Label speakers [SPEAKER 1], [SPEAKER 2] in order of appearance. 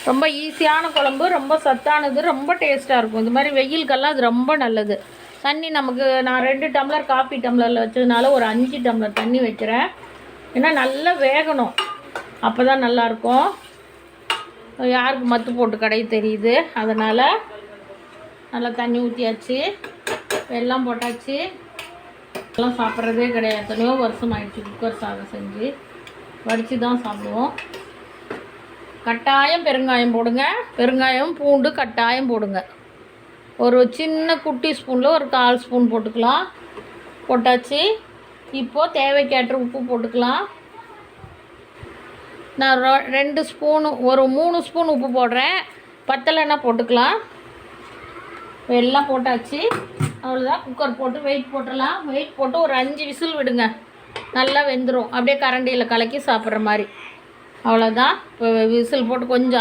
[SPEAKER 1] ரொம்ப ஈஸியான குழம்பு, ரொம்ப சத்தானது, ரொம்ப டேஸ்ட்டாக இருக்கும். இது மாதிரி வெயிலுக்கெல்லாம் அது ரொம்ப நல்லது. தண்ணி நமக்கு நான் 2 டம்ளர் காஃபி டம்ளரில் வச்சதுனால ஒரு 5 டம்ளர் தண்ணி வைக்கிறேன். ஏன்னா நல்லா வேகணும், அப்போ தான் நல்லாயிருக்கும். யாருக்கு மத்து போட்டு கடை தெரியுது, அதனால் நல்லா தண்ணி ஊற்றியாச்சு, வெல்லம் போட்டாச்சு. எல்லாம் சாப்பிட்றதே கிடையாது, எத்தனையோ வருஷம் ஆயிடுச்சு குக்கர் சாதம் செஞ்சு வடித்து தான் சாப்பிடுவோம். கட்டாயம் பெருங்காயம் போடுங்க, பெருங்காயம் பூண்டு கட்டாயம் போடுங்க. ஒரு சின்ன குட்டி ஸ்பூனில் ஒரு 1/4 ஸ்பூன் போட்டுக்கலாம். போட்டாச்சு. இப்போது தேவைக்கேற்ற உப்பு போட்டுக்கலாம். நான் 2 ஸ்பூனு ஒரு 3 ஸ்பூன் உப்பு போடுறேன், பத்தலைன்னா போட்டுக்கலாம். எல்லாம் போட்டாச்சு. அவ்வளோதான். குக்கர் போட்டு வெயிட் போட்டுடலாம். வெயிட் போட்டு ஒரு 5 விசில் விடுங்க, நல்லா வெந்துடும். அப்படியே கரண்டியில் கலக்கி சாப்பிட்ற மாதிரி. அவ்வளோதான். இப்போ விசில் போட்டு கொஞ்சம்